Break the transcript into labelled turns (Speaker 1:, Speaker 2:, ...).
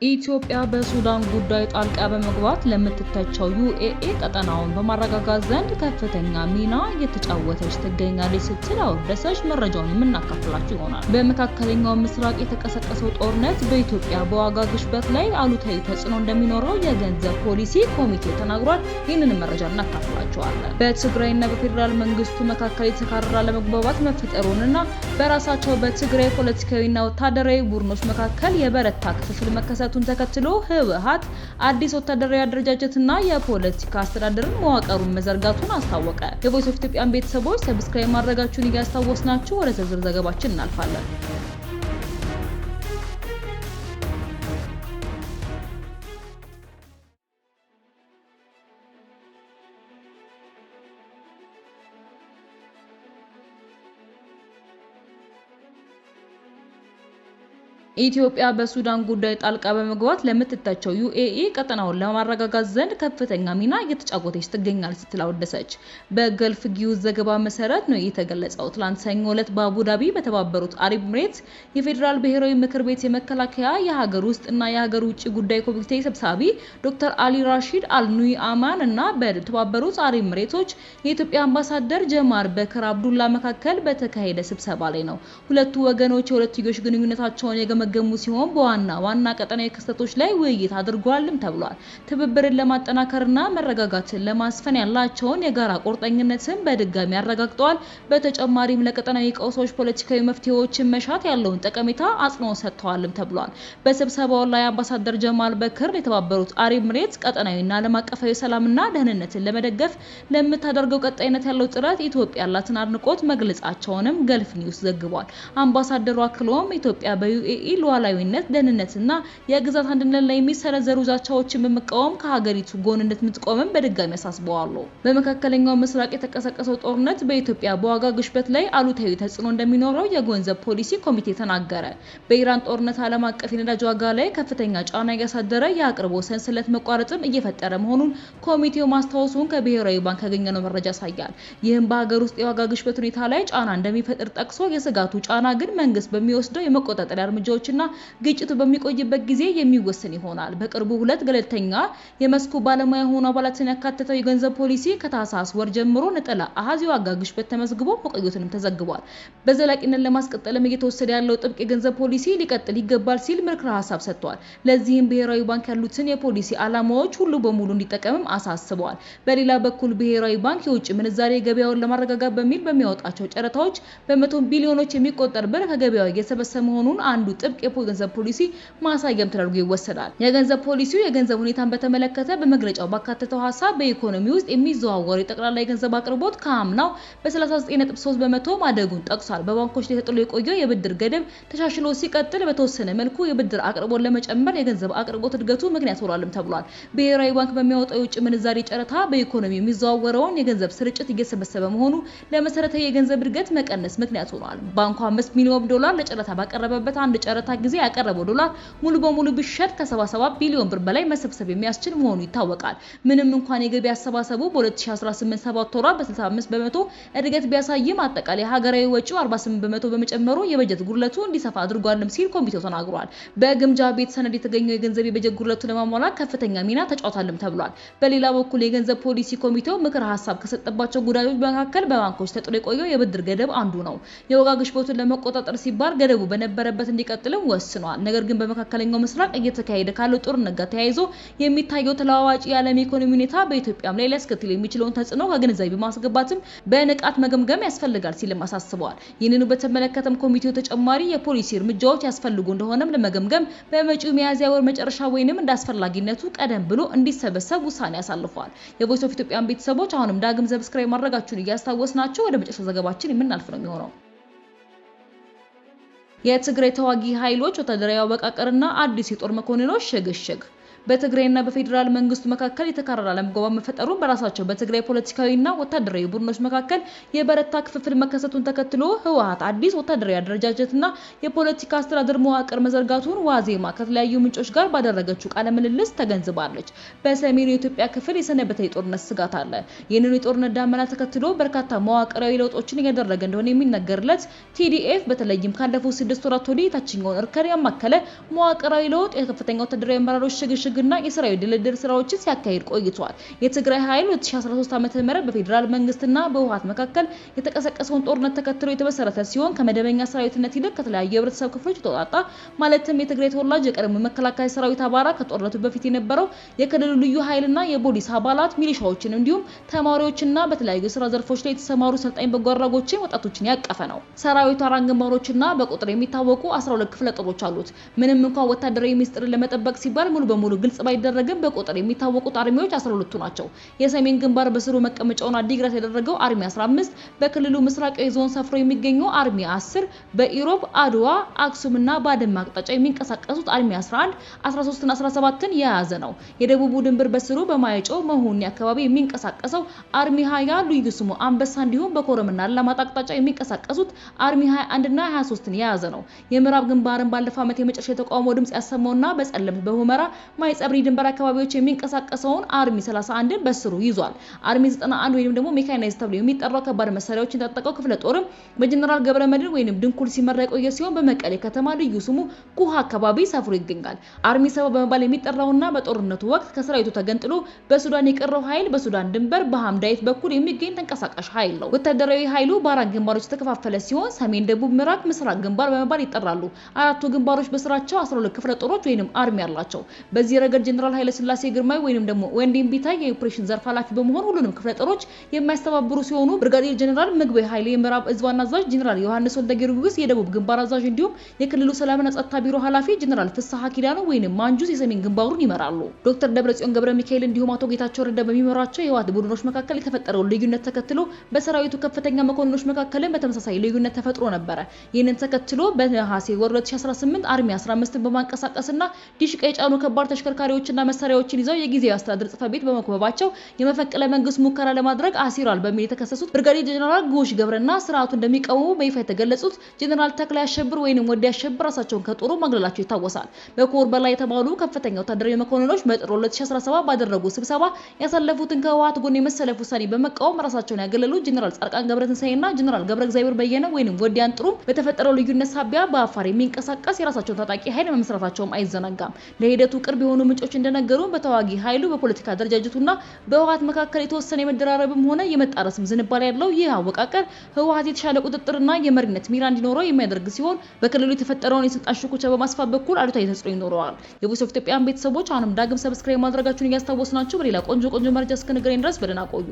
Speaker 1: ኢትዮጵያ በሱዳን ጉዳይ ጣልቃ በመግባት ለምትተቸው ዩኤኢ ቀጠናውን በማረጋጋት ዘንድ ከፍተኛ ሚና እየተጫወተች ትገኛለች ስትል አወደሰች። መረጃውን የምናካፍላችሁ ይሆናል። በመካከለኛው ምስራቅ የተቀሰቀሰው ጦርነት በኢትዮጵያ በዋጋ ግሽበት ላይ አሉታዊ ተጽዕኖ እንደሚኖረው የገንዘብ ፖሊሲ ኮሚቴ ተናግሯል። ይህንን መረጃ እናካፍላችኋለን። በትግራይና በፌዴራል መንግስቱ መካከል የተካረረ አለመግባባት መፈጠሩንና በራሳቸው በትግራይ ፖለቲካዊና ወታደራዊ ቡድኖች መካከል የበረታ ክፍፍል መከሰቱን ተከትሎ ህወሓት አዲስ ወታደራዊ አደረጃጀትና የፖለቲካ አስተዳደርን መዋቅሩን መዘርጋቱን አስታወቀ። የቮይስ ኦፍ ኢትዮጵያን ቤተሰቦች ሰብስክራይብ ማድረጋችሁን እያስታወስናችሁ ወደ ዝርዝር ዘገባችን እናልፋለን። ኢትዮጵያ በሱዳን ጉዳይ ጣልቃ በመግባት ለምትተቸው ዩኤኢ ቀጠናውን ለማረጋጋት ዘንድ ከፍተኛ ሚና እየተጫወተች ትገኛለች ስትል አወደሰች። በገልፍ ጊዩዝ ዘገባ መሰረት ነው የተገለጸው። ትላንት ሰኞ ዕለት በአቡዳቢ በተባበሩት አረብ ኤሚሬትስ የፌዴራል ብሔራዊ ምክር ቤት የመከላከያ የሀገር ውስጥ እና የሀገር ውጭ ጉዳይ ኮሚቴ ሰብሳቢ ዶክተር አሊ ራሺድ አልኑይ አማን እና በተባበሩት አረብ ኤሚሬቶች የኢትዮጵያ አምባሳደር ጀማር በከር አብዱላ መካከል በተካሄደ ስብሰባ ላይ ነው ሁለቱ ወገኖች የሁለትዮሽ ግንኙነታቸውን ገሙ ሲሆን በዋና ቀጠናዊ ክስተቶች ላይ ውይይት አድርጓልም ተብሏል። ትብብርን ለማጠናከርና መረጋጋትን ለማስፈን ያላቸውን የጋራ ቁርጠኝነትን በድጋሚ አረጋግጠዋል። በተጨማሪም ለቀጠናዊ ቀውሶች ፖለቲካዊ መፍትሄዎችን መሻት ያለውን ጠቀሜታ አጽንኦት ሰጥተዋልም ተብሏል። በስብሰባው ላይ አምባሳደር ጀማል በክር የተባበሩት አረብ ኤሚሬትስ ቀጠናዊና ዓለም አቀፋዊ ሰላምና ደህንነትን ለመደገፍ ለምታደርገው ቀጣይነት ያለው ጥረት ኢትዮጵያ ያላትን አድናቆት መግለጻቸውንም ገልፍ ኒውስ ዘግቧል። አምባሳደሩ አክለውም ኢትዮጵያ በዩኤኢ ሉዓላዊነት፣ ደህንነትና የግዛት አንድነት ላይ የሚሰነዘሩ ዛቻዎችን በመቃወም ከሀገሪቱ ጎን እንደምትቆምም በድጋሚ አሳስበዋል። በመካከለኛው ምስራቅ የተቀሰቀሰው ጦርነት በኢትዮጵያ በዋጋ ግሽበት ላይ አሉታዊ ተጽዕኖ እንደሚኖረው የገንዘብ ፖሊሲ ኮሚቴ ተናገረ። በኢራን ጦርነት ዓለም አቀፍ የነዳጅ ዋጋ ላይ ከፍተኛ ጫና እያሳደረ የአቅርቦት ሰንሰለት መቋረጥም እየፈጠረ መሆኑን ኮሚቴው ማስታወሱን ከብሔራዊ ባንክ ያገኘነው መረጃ ያሳያል። ይህም በሀገር ውስጥ የዋጋ ግሽበት ሁኔታ ላይ ጫና እንደሚፈጥር ጠቅሶ የስጋቱ ጫና ግን መንግስት በሚወስደው የመቆጣጠሪያ እርምጃዎች እና ግጭቱ በሚቆይበት ጊዜ የሚወሰን ይሆናል። በቅርቡ ሁለት ገለልተኛ የመስኩ ባለሙያ የሆኑ አባላትን ያካተተው የገንዘብ ፖሊሲ ከታህሳስ ወር ጀምሮ ነጠላ አሃዝ የዋጋ ግሽበት ተመዝግቦ መቆየቱንም ተዘግቧል። በዘላቂነት ለማስቀጠልም እየተወሰደ ያለው ጥብቅ የገንዘብ ፖሊሲ ሊቀጥል ይገባል ሲል ምክረ ሀሳብ ሰጥቷል። ለዚህም ብሔራዊ ባንክ ያሉትን የፖሊሲ ዓላማዎች ሁሉ በሙሉ እንዲጠቀምም አሳስበዋል። በሌላ በኩል ብሔራዊ ባንክ የውጭ ምንዛሬ ገበያውን ለማረጋጋት በሚል በሚያወጣቸው ጨረታዎች በመቶ ቢሊዮኖች የሚቆጠር ብር ከገበያው እየሰበሰበ መሆኑን አንዱ ጥብቅ የገንዘብ ፖሊሲ ማሳየም ተደርጎ ይወሰዳል። የገንዘብ ፖሊሲው የገንዘብ ሁኔታን በተመለከተ በመግለጫው ባካተተው ሀሳብ በኢኮኖሚ ውስጥ የሚዘዋወር የጠቅላላ የገንዘብ አቅርቦት ከአምናው በ39.3 በመቶ ማደጉን ጠቅሷል። በባንኮች ላይ ተጥሎ የቆየው የብድር ገደብ ተሻሽሎ ሲቀጥል በተወሰነ መልኩ የብድር አቅርቦት ለመጨመር የገንዘብ አቅርቦት እድገቱ ምክንያት ሆኗልም ተብሏል። ብሔራዊ ባንክ በሚያወጣው የውጭ ምንዛሬ ጨረታ በኢኮኖሚ የሚዘዋወረውን የገንዘብ ስርጭት እየሰበሰበ መሆኑ ለመሰረታዊ የገንዘብ እድገት መቀነስ ምክንያት ሆኗል። ባንኩ 5 ሚሊዮን ዶላር ለጨረታ ባቀረበበት አንድ ጨረታ ጊዜ ያቀረበው ዶላር ሙሉ በሙሉ ቢሸጥ ከ77 ቢሊዮን ብር በላይ መሰብሰብ የሚያስችል መሆኑ ይታወቃል። ምንም እንኳን የገቢ አሰባሰቡ በ2018 7 ወራት በ65 በመቶ እድገት ቢያሳይም አጠቃላይ ሀገራዊ ወጪው 48 በመቶ በመጨመሩ የበጀት ጉድለቱ እንዲሰፋ አድርጓልም ሲል ኮሚቴው ተናግሯል። በግምጃ ቤት ሰነድ የተገኘው የገንዘብ የበጀት ጉድለቱ ለማሟላት ከፍተኛ ሚና ተጫውቷልም ተብሏል። በሌላ በኩል የገንዘብ ፖሊሲ ኮሚቴው ምክር ሀሳብ ከሰጠባቸው ጉዳዮች መካከል በባንኮች ተጥሎ የቆየው የብድር ገደብ አንዱ ነው። የዋጋ ግሽበቱን ለመቆጣጠር ሲባል ገደቡ በነበረበት እንዲቀጥልም ወስኗል። ነገር ግን በመካከለኛው ምስራቅ እየተካሄደ ካለው ጦርነት ጋር ተያይዞ የሚታየው ተለዋዋጭ የዓለም ኢኮኖሚ ሁኔታ በኢትዮጵያም ላይ ሊያስከትል የሚችለውን ተጽዕኖ ከግንዛቤ ማስገባትም በንቃት መገምገም ያስፈልጋል ሲልም አሳስበዋል። ይህንኑ በተመለከተም ኮሚቴው ተጨማሪ የፖሊሲ እርምጃዎች ያስፈልጉ እንደሆነም ለመገምገም በመጪው ሚያዝያ ወር መጨረሻ ወይንም እንዳስፈላጊነቱ ቀደም ብሎ እንዲሰበሰብ ውሳኔ ያሳልፈዋል። የቮይስ ኦፍ ኢትዮጵያን ቤተሰቦች አሁንም ዳግም ሰብስክራይብ ማድረጋችሁን እያስታወስናችሁ ወደ መጨረሻ ዘገባችን የምናልፍ ነው የሚሆነው። የትግራይ ተዋጊ ኃይሎች ወታደራዊ አወቃቀርና አዲስ የጦር መኮንኖች ሽግሽግ በትግራይና በፌዴራል መንግስቱ መካከል የተካረረ አለመግባባት መፈጠሩን በራሳቸው በትግራይ ፖለቲካዊና ወታደራዊ ቡድኖች መካከል የበረታ ክፍፍል መከሰቱን ተከትሎ ህወሓት አዲስ ወታደራዊ አደረጃጀትና የፖለቲካ አስተዳደር መዋቅር መዘርጋቱን ዋዜማ ከተለያዩ ምንጮች ጋር ባደረገችው ቃለ ምልልስ ተገንዝባለች። በሰሜኑ የኢትዮጵያ ክፍል የሰነበተ የጦርነት ስጋት አለ። ይህንን የጦርነት ዳመና ተከትሎ በርካታ መዋቅራዊ ለውጦችን እያደረገ እንደሆነ የሚነገርለት ቲዲኤፍ በተለይም ካለፉት 6 ወራት ወዲህ የታችኛውን እርከን ያማከለ መዋቅራዊ ለውጥ የከፍተኛ ወታደራዊ አመራሮች ሽግሽግና የሰራዊት ድልድል ስራዎችን ሲያካሂድ ቆይቷል። የትግራይ ኃይል 2013 ዓ.ም በፌዴራል መንግስትና በህወሓት መካከል የተቀሰቀሰውን ጦርነት ተከትሎ የተመሰረተ ሲሆን ከመደበኛ ሰራዊትነት ይልቅ ከተለያዩ የህብረተሰብ ክፍሎች የተወጣጣ ማለትም የትግራይ ተወላጅ የቀድሞ መከላከያ ሰራዊት አባላት ከጦርነቱ በፊት የነበረው የክልሉ ልዩ ኃይልና የፖሊስ አባላት ሚሊሻዎችን እንዲሁም ተማሪዎችና በተለያዩ ስራ ዘርፎች ላይ የተሰማሩ ሰልጣኝ በጎ አድራጎችን ወጣቶችን ያቀፈ ነው። ሰራዊቱ አራት ግንባሮችና በቁጥር የሚታወቁ 12 ክፍለ ጦሮች አሉት። ምንም እንኳን ወታደራዊ ሚስጥርን ለመጠበቅ ሲባል ሙሉ በሙሉ ግልጽ ባይደረግም በቁጥር የሚታወቁት አርሚዎች 12ቱ ናቸው። የሰሜን ግንባር በስሩ መቀመጫውን አዲግራት ያደረገው አርሚ 15፣ በክልሉ ምስራቃዊ ዞን ሰፍሮ የሚገኘው አርሚ 10፣ በኢሮብ አድዋ፣ አክሱምና ባድመ አቅጣጫ የሚንቀሳቀሱት አርሚ 11፣ 13ና 17ን የያዘ ነው። የደቡቡ ድንበር በስሩ በማይጨው መሆኒ አካባቢ የሚንቀሳቀሰው አርሚ 20 ልዩ ስሙ አንበሳ እንዲሁም በኮረምና አላማጣ አቅጣጫ የሚንቀሳቀሱት አርሚ 21ና 23ን የያዘ ነው። የምዕራብ ግንባርን ባለፈው ዓመት የመጨረሻ የተቃውሞ ድምጽ ያሰማውና በጸለምት በሁመራ ማይጸብሪ ድንበር አካባቢዎች የሚንቀሳቀሰውን አርሚ 31ን በስሩ ይዟል። አርሚ 91 ወይንም ደግሞ ሜካናይዝድ ተብሎ የሚጠራው ከባድ መሳሪያዎችን የታጠቀው ክፍለ ጦርም በጀነራል ገብረመድህን ወይንም ድንኩል ሲመራ የቆየ ሲሆን በመቀሌ ከተማ ልዩ ስሙ ኩሃ አካባቢ ሰፍሮ ይገኛል። አርሚ 7 በመባል የሚጠራውና በጦርነቱ ወቅት ከሰራዊቱ ተገንጥሎ በሱዳን የቀረው ኃይል በሱዳን ድንበር በሐምዳይት በኩል የሚገኝ ተንቀሳቃሽ ኃይል ነው። ወታደራዊ ኃይሉ በአራት ግንባሮች የተከፋፈለ ሲሆን ሰሜን፣ ደቡብ፣ ምዕራብ፣ ምስራቅ ግንባር በመባል ይጠራሉ። አራቱ ግንባሮች በስራቸው 12 ክፍለ ጦሮች ወይንም አርሚ አላቸው። በዚህ ረገድ ጀነራል ኃይለ ስላሴ ግርማይ ወይንም ደግሞ ወንዲም ቢታይ የኦፕሬሽን ዘርፍ ኃላፊ በመሆን ሁሉንም ክፍለ ጦሮች የሚያስተባብሩ ሲሆኑ ብርጋዴር ጀነራል ምግበይ ኃይሌ የምዕራብ እዝ ዋና አዛዥ፣ ጀነራል ዮሐንስ ወልደ ጊዮርጊስ የደቡብ ግንባር አዛዥ እንዲሁም የክልሉ ሰላምና ጸጥታ ቢሮ ኃላፊ ጀነራል ፍስሐ ኪዳኑ ወይንም ማንጁስ የሰሜን ግንባሩን ይመራሉ። ዶክተር ደብረጽዮን ገብረ ሚካኤል እንዲሁም አቶ ጌታቸው ረዳ በሚመራቸው የህወሓት ቡድኖች መካከል የተፈጠረው ልዩነት ተከትሎ በሰራዊቱ ከፍተኛ መኮንኖች መካከል በተመሳሳይ ልዩነት ተፈጥሮ ነበር። ይህንን ተከትሎ በነሐሴ ወር 2018 አርሚ 15ን በማንቀሳቀስና ዲሽቃ የጫኑ ከባድ ተሽከርካሪዎችና መሳሪያዎችን ይዘው የጊዜያዊ አስተዳደር ጽሕፈት ቤት በመክበባቸው የመፈንቅለ መንግስት ሙከራ ለማድረግ አሲራል በሚል የተከሰሱት ብርጋዴር ጀነራል ጎሽ ገብረና ስርዓቱ እንደሚቃወሙ በይፋ የተገለጹት ጀነራል ተክላይ አሸብር ወይንም ወዲ አሸብር ራሳቸውን ከጦሩ ማግለላቸው ይታወሳል። በኮር በላይ የተባሉ ከፍተኛ ወታደራዊ መኮንኖች በጥር 2017 ባደረጉ ስብሰባ ያሳለፉትን ከህወሓት ጎን የመሰለፍ ውሳኔ በመቃወም ራሳቸውን ያገለሉት ጀነራል ጻድቃን ገብረትንሳኤና ጀነራል ገብረ እግዚአብሔር በየነ ወይንም ወዲያን ጥሩም በተፈጠረው ልዩነት ሳቢያ በአፋር የሚንቀሳቀስ የራሳቸውን ታጣቂ ኃይል መመስረታቸውም አይዘነጋም። ለሂደቱ ቅርብ የሆኑ ምንጮች እንደነገሩ በተዋጊ ኃይሉ በፖለቲካ አደረጃጀቱና በህወሓት መካከል የተወሰነ የመደራረብም ሆነ የመጣረስም ዝንባሌ ያለው ይህ አወቃቀር ህወሓት የተሻለ ቁጥጥርና የመሪነት ሚና እንዲኖረው የሚያደርግ ሲሆን በክልሉ የተፈጠረውን የስልጣን ሽኩቻ በማስፋት በኩል አሉታዊ ተጽዕኖ ይኖረዋል። የቮይስ ኦፍ ኢትዮጵያን ቤተሰቦች አሁንም ዳግም ሰብስክራይብ ማድረጋችሁን እያስታወስናችሁ በሌላ ቆንጆ መረጃ እስክንገናኝ ድረስ በደህና ቆዩ።